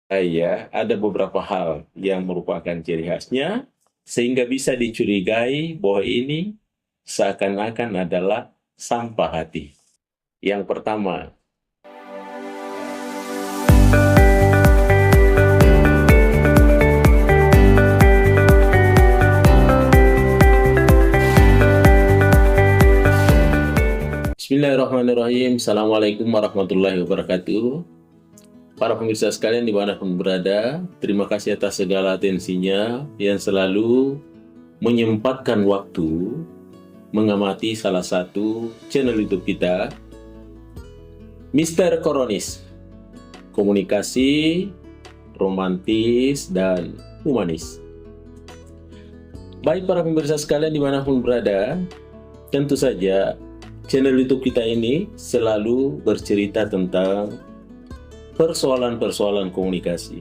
Ya, ada beberapa hal yang merupakan ciri khasnya sehingga bisa dicurigai bahwa ini seakan-akan adalah sampah hati. Yang pertama, Bismillahirrahmanirrahim. Assalamualaikum warahmatullahi wabarakatuh. Para pemirsa sekalian dimanapun berada, terima kasih atas segala atensinya yang selalu menyempatkan waktu mengamati salah satu channel YouTube kita, Mr. Koronis, komunikasi romantis dan humanis. Baik para pemirsa sekalian dimanapun berada, tentu saja channel YouTube kita ini selalu bercerita tentang persoalan-persoalan komunikasi.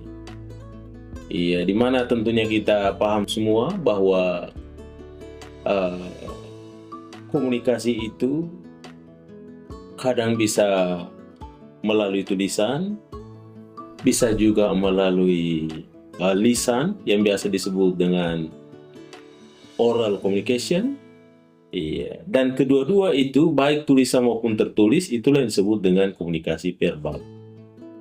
Iya, dimana tentunya kita paham semua bahwa komunikasi itu kadang bisa melalui tulisan, bisa juga melalui lisan yang biasa disebut dengan oral communication. Iya, dan kedua-dua itu baik tulisan maupun tertulis itulah yang disebut dengan komunikasi verbal.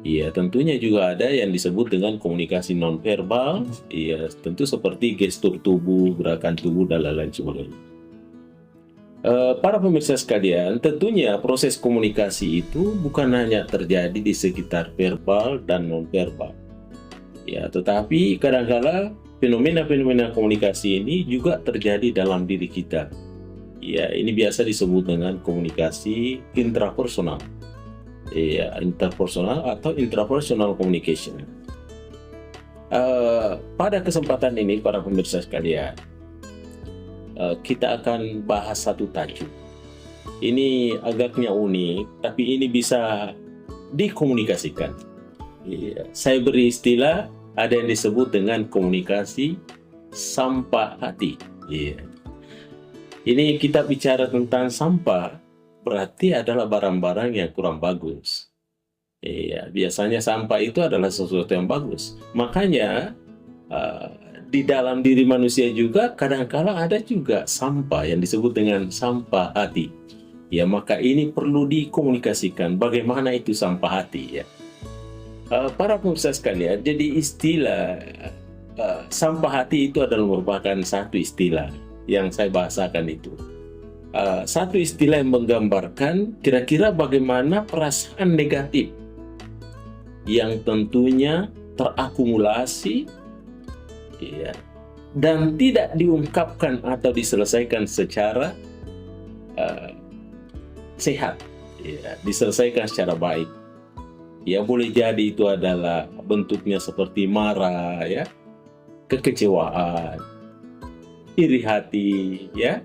Iya, tentunya juga ada yang disebut dengan komunikasi nonverbal. Iya, tentu seperti gestur tubuh, gerakan tubuh, dan lain-lain sebagainya. Para pemirsa sekalian, tentunya proses komunikasi itu bukan hanya terjadi di sekitar verbal dan nonverbal. Ya, tetapi kadang-kala fenomena-fenomena komunikasi ini juga terjadi dalam diri kita. Ya, ini biasa disebut dengan komunikasi intrapersonal. Ya, interpersonal atau intrapersonal communication. Pada kesempatan ini, para pemirsa sekalian, kita akan bahas satu tajuk. Ini agaknya unik, tapi ini bisa dikomunikasikan. Ya, saya beri istilah, ada yang disebut dengan komunikasi sampah hati. Ya. Ini kita bicara tentang sampah, berarti adalah barang-barang yang kurang bagus. Iya, biasanya sampah itu adalah sesuatu yang bagus. Makanya di dalam diri manusia juga kadang-kala ada juga sampah yang disebut dengan sampah hati. Ya, maka ini perlu dikomunikasikan bagaimana itu sampah hati ya. Para pemirsa sekalian, jadi istilah sampah hati itu adalah merupakan satu istilah yang saya bahasakan itu. Satu istilah yang menggambarkan kira-kira bagaimana perasaan negatif yang tentunya terakumulasi ya, dan tidak diungkapkan atau diselesaikan secara sehat, ya, diselesaikan secara baik. Ya, boleh jadi itu adalah bentuknya seperti marah, ya, kekecewaan, iri hati, ya.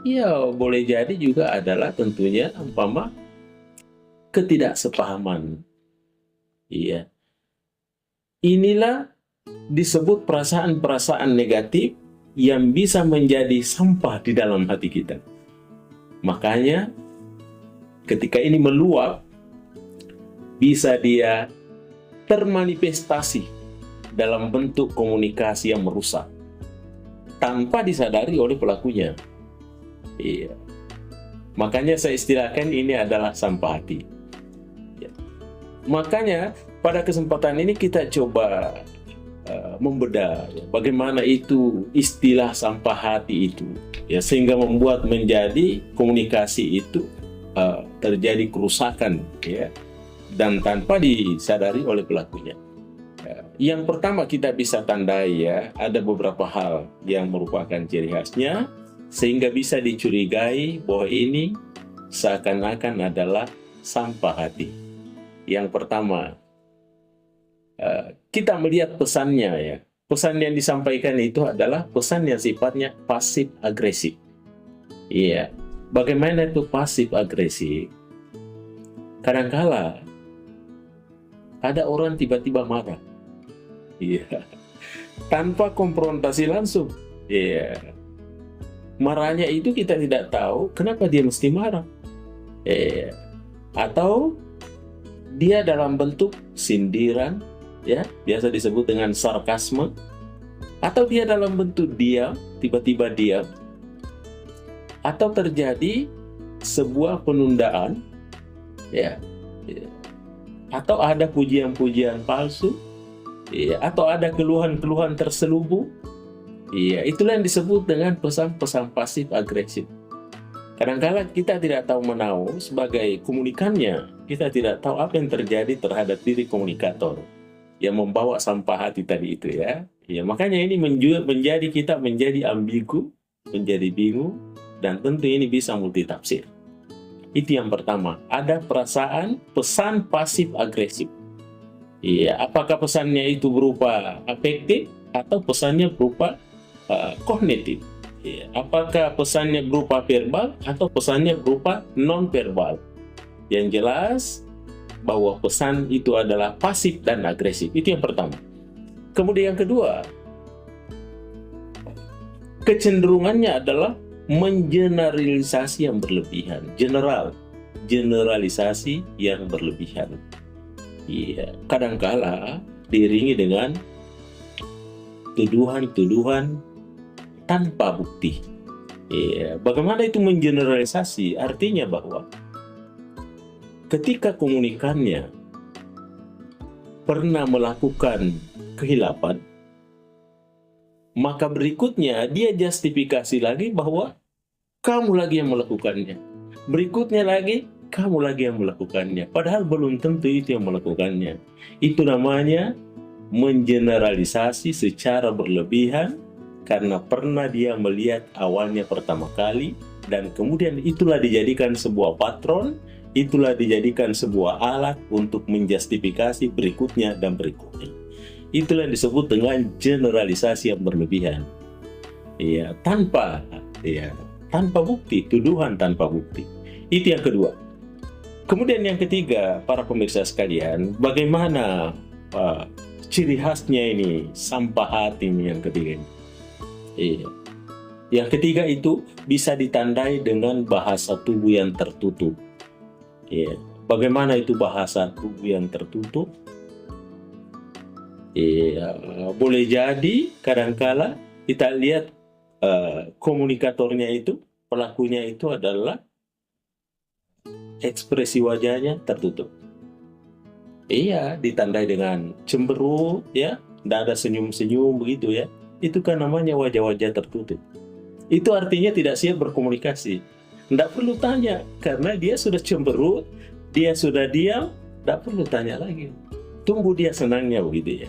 Ya, boleh jadi juga adalah tentunya umpama ketidaksepahaman. Iya. Inilah disebut perasaan-perasaan negatif yang bisa menjadi sampah di dalam hati kita. Makanya ketika ini meluap, bisa dia termanifestasi dalam bentuk komunikasi yang merusak tanpa disadari oleh pelakunya. Iya. Makanya saya istilahkan ini adalah sampah hati. Ya. Makanya pada kesempatan ini kita coba membedah ya, bagaimana itu istilah sampah hati itu, ya, sehingga membuat menjadi komunikasi itu terjadi kerusakan, ya, dan tanpa disadari oleh pelakunya. Yang pertama kita bisa tandai ya, ada beberapa hal yang merupakan ciri khasnya sehingga bisa dicurigai bahwa ini seakan-akan adalah sampah hati. Yang pertama, kita melihat pesannya ya. Pesan yang disampaikan itu adalah pesan yang sifatnya pasif agresif. Iya. Bagaimana itu pasif agresif? Kadangkala ada orang tiba-tiba marah. Iya. Tanpa konfrontasi langsung. Iya. Marahnya itu kita tidak tahu kenapa dia mesti marah. Atau dia dalam bentuk sindiran, ya, biasa disebut dengan sarkasme, atau dia dalam bentuk diam, tiba-tiba diam, atau terjadi sebuah penundaan, ya, atau ada pujian-pujian palsu, ya, atau ada keluhan-keluhan terselubung. Iya, itulah yang disebut dengan pesan-pesan pasif agresif. Kadang-kala kita tidak tahu menahu sebagai komunikannya, kita tidak tahu apa yang terjadi terhadap diri komunikator yang membawa sampah hati tadi itu, ya. Ya, makanya ini menjadi kita menjadi ambigu, menjadi bingung, dan tentu ini bisa multitafsir. Itu yang pertama, ada perasaan pesan pasif agresif. Iya, apakah pesannya itu berupa afektif atau pesannya berupa kognitif? Iya, apakah pesannya berupa verbal atau pesannya berupa non-verbal? Yang jelas bahwa pesan itu adalah pasif dan agresif. Itu yang pertama. Kemudian yang kedua, kecenderungannya adalah mengeneralisasi yang berlebihan. Generalisasi yang berlebihan. Iya, kadangkala diiringi dengan tuduhan-tuduhan tanpa bukti. Ya, bagaimana itu mengeneralisasi? Artinya bahwa ketika komunikannya pernah melakukan kehilapan, maka berikutnya dia justifikasi lagi bahwa kamu lagi yang melakukannya. Berikutnya lagi, kamu lagi yang melakukannya. Padahal belum tentu itu yang melakukannya. Itu namanya mengeneralisasi secara berlebihan, karena pernah dia melihat awalnya pertama kali, dan kemudian itulah dijadikan sebuah patron, itulah dijadikan sebuah alat untuk menjustifikasi berikutnya dan berikutnya. Itulah yang disebut dengan generalisasi yang berlebihan. Ya, tanpa bukti, tuduhan tanpa bukti. Itu yang kedua. Kemudian yang ketiga, para pemirsa sekalian, bagaimana ciri khasnya ini, sampah hati ini yang ketiga ini. Iya. Yang ketiga itu bisa ditandai dengan bahasa tubuh yang tertutup. Iya. Bagaimana itu bahasa tubuh yang tertutup? Iya. Boleh jadi kadangkala kita lihat komunikatornya itu, pelakunya itu adalah ekspresi wajahnya tertutup. Iya, ditandai dengan cemberut, ya, tidak ada senyum-senyum begitu, ya. Itu kan namanya wajah-wajah tertutup. Itu artinya tidak siap berkomunikasi. Tidak perlu tanya, karena dia sudah cemberut, dia sudah diam, tidak perlu tanya lagi. Tunggu dia senangnya begitu, ya.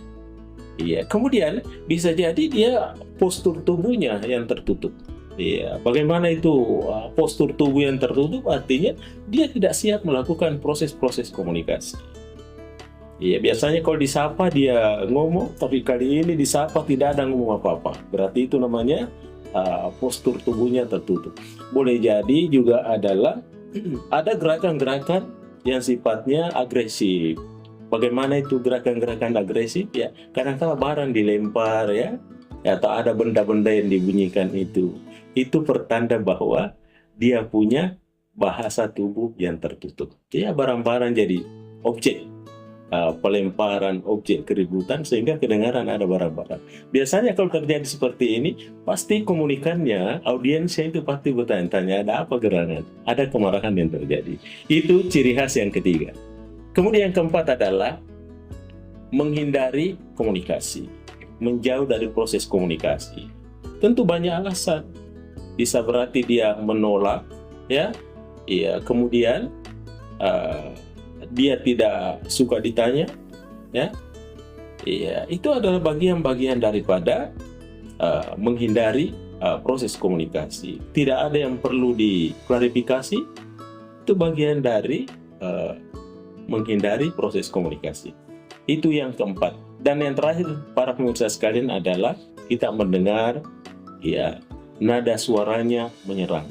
Iya. Kemudian bisa jadi dia postur tubuhnya yang tertutup. Iya. Bagaimana itu postur tubuh yang tertutup? Artinya dia tidak siap melakukan proses-proses komunikasi. Iya, biasanya kalau disapa dia ngomong, tapi kali ini disapa tidak ada ngomong apa-apa. Berarti itu namanya postur tubuhnya tertutup. Boleh jadi juga adalah ada gerakan-gerakan yang sifatnya agresif. Bagaimana itu gerakan-gerakan agresif? Ya, kadang-kadang barang dilempar, ya, atau ada benda-benda yang dibunyikan itu. Itu pertanda bahwa dia punya bahasa tubuh yang tertutup. Ya, barang-barang jadi objek pelemparan, objek keributan, sehingga kedengaran ada barang-barang. Biasanya kalau terjadi seperti ini, pasti komunikannya, audiensnya itu pasti bertanya-tanya, ada apa gerangan? Ada kemarahan yang terjadi. Itu ciri khas yang ketiga. Kemudian yang keempat adalah menghindari komunikasi, menjauh dari proses komunikasi. Tentu banyak alasan. Bisa berarti dia menolak, ya, kemudian dia tidak suka ditanya, ya, itu adalah bagian-bagian daripada menghindari proses komunikasi. Tidak ada yang perlu diklarifikasi, itu bagian dari menghindari proses komunikasi. Itu yang keempat. Dan yang terakhir, para pemirsa sekalian, adalah kita mendengar, ya, nada suaranya menyerang.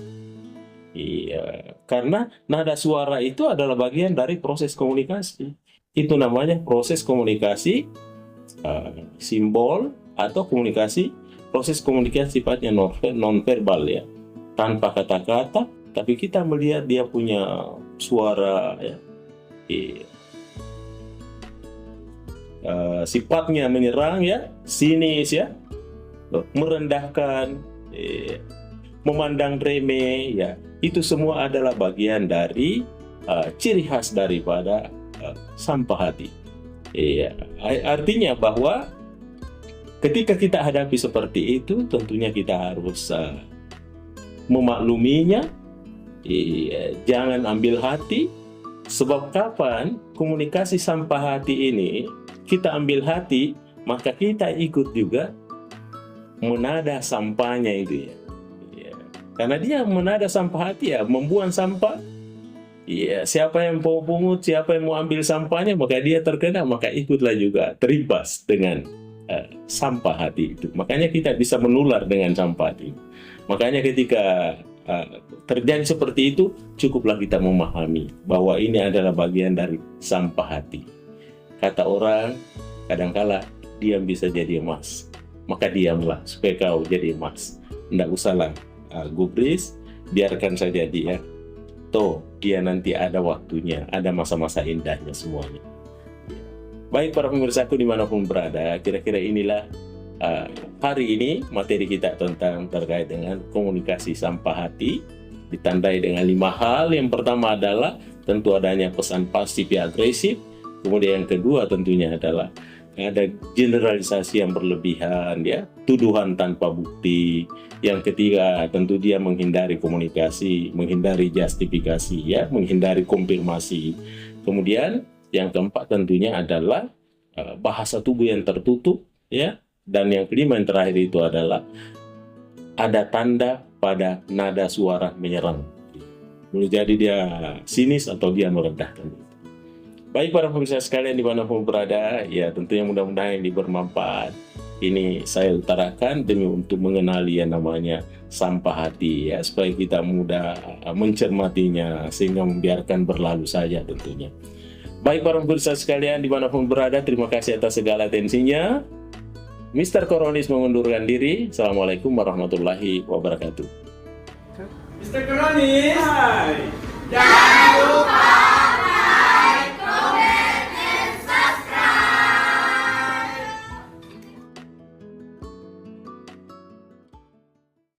Iya, karena nada suara itu adalah bagian dari proses komunikasi. Itu namanya proses komunikasi simbol atau proses komunikasi sifatnya non-verbal, ya, tanpa kata-kata, tapi kita melihat dia punya suara, ya. Iya. sifatnya menyerang ya, sinis ya, merendahkan, memandang remeh ya, itu semua adalah bagian dari ciri khas daripada sampah hati. Iya, artinya bahwa ketika kita hadapi seperti itu, tentunya kita harus memakluminya. Jangan ambil hati, sebab kapan komunikasi sampah hati ini kita ambil hati, maka kita ikut juga menada sampahnya itu ya. Karena dia menada sampah hati ya, membuang sampah. Iya, siapa yang mau pungut, siapa yang mau ambil sampahnya, maka dia terkena, maka ikutlah juga terimbas dengan sampah hati itu. Makanya kita bisa menular dengan sampah hati. Makanya ketika terjadi seperti itu, cukuplah kita memahami bahwa ini adalah bagian dari sampah hati. Kata orang, kadangkala diam bisa jadi emas. Maka diamlah supaya kau jadi emas. Tidak usahlah gubris, biarkan saja dia. Toh, dia nanti ada waktunya, ada masa-masa indahnya semuanya. Baik para pemirsaku dimanapun berada, kira-kira inilah hari ini materi kita tentang terkait dengan komunikasi sampah hati, ditandai dengan 5 hal. Yang pertama adalah tentu adanya pesan pasif ya agresif. Kemudian yang kedua tentunya adalah ada generalisasi yang berlebihan ya, tuduhan tanpa bukti. Yang ketiga tentu dia menghindari komunikasi, menghindari justifikasi ya, menghindari konfirmasi. Kemudian yang keempat tentunya adalah bahasa tubuh yang tertutup ya. Dan yang kelima yang terakhir itu adalah ada tanda pada nada suara menyerang. Boleh jadi dia sinis atau dia merendahkan. Baik para pemirsa sekalian dimanapun berada, ya tentunya mudah-mudahan ini bermanfaat. Ini saya utarakan demi untuk mengenali yang namanya sampah hati ya, supaya kita mudah mencermatinya sehingga membiarkan berlalu saja tentunya. Baik para pemirsa sekalian dimanapun berada, terima kasih atas segala atensinya. Mr. Koronis mengundurkan diri. Assalamualaikum warahmatullahi wabarakatuh. Mr. Koronis, jangan lupa